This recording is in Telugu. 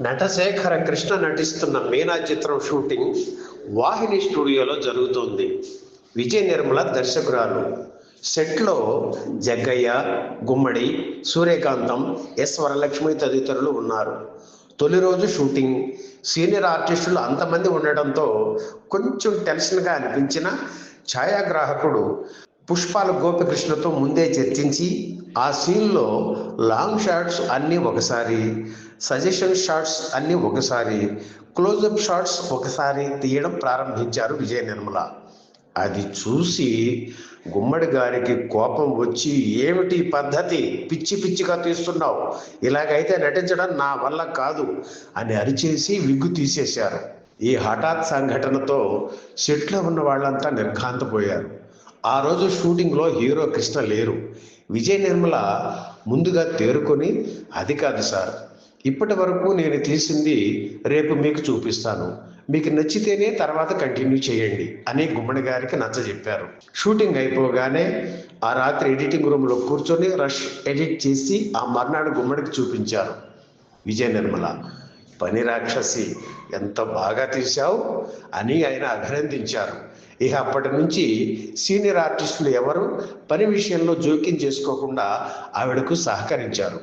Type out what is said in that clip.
నటశేఖర కృష్ణ నటిస్తున్న మీనా చిత్రం షూటింగ్ వాహిని స్టూడియోలో జరుగుతోంది. విజయ నిర్మల దర్శకురాలు. సెట్లో జగ్గయ్య, గుమ్మడి, సూర్యకాంతం, ఎస్ వరలక్ష్మి తదితరులు ఉన్నారు. తొలి రోజు షూటింగ్. సీనియర్ ఆర్టిస్టులు అంతమంది ఉండడంతో కొంచెం టెన్షన్గా అనిపించిన ఛాయాగ్రాహకుడు పుష్పాల గోపికృష్ణతో ముందే చర్చించి ఆ సీన్లో లాంగ్ షాట్స్ అన్నీ ఒకసారి, సజెషన్ షాట్స్ అన్నీ ఒకసారి, క్లోజప్ షాట్స్ ఒకసారి తీయడం ప్రారంభించారు విజయ నిర్మల. అది చూసి గుమ్మడి గారికి కోపం వచ్చి, ఏమిటి పద్ధతి, పిచ్చి పిచ్చిగా తీస్తున్నావు, ఇలాగైతే నటించడం నా వల్ల కాదు అని అరిచేసి విగ్గు తీసేశారు. ఈ హఠాత్ సంఘటనతో సెట్లో ఉన్న వాళ్ళంతా నిర్ఘాంతపోయారు. ఆ రోజు షూటింగ్లో హీరో కృష్ణ లేరు. విజయ నిర్మల ముందుగా తేరుకొని, అది కాదు సార్, ఇప్పటి వరకు నేను తీసింది రేపు మీకు చూపిస్తాను, మీకు నచ్చితేనే తర్వాత కంటిన్యూ చేయండి అని గుమ్మడి గారికి నచ్చజెప్పారు. షూటింగ్ అయిపోగానే ఆ రాత్రి ఎడిటింగ్ రూమ్లో కూర్చొని రష్ ఎడిట్ చేసి ఆ మర్నాడు గుమ్మడికి చూపించారు. విజయ నిర్మల, పని రాక్షసి, ఎంత బాగా తీశావు అని ఆయన అభినందించారు. ఇక అప్పటి నుంచి సీనియర్ ఆర్టిస్టులు ఎవరు పని విషయంలో జోక్యం చేసుకోకుండా ఆవిడకు సహకరించారు.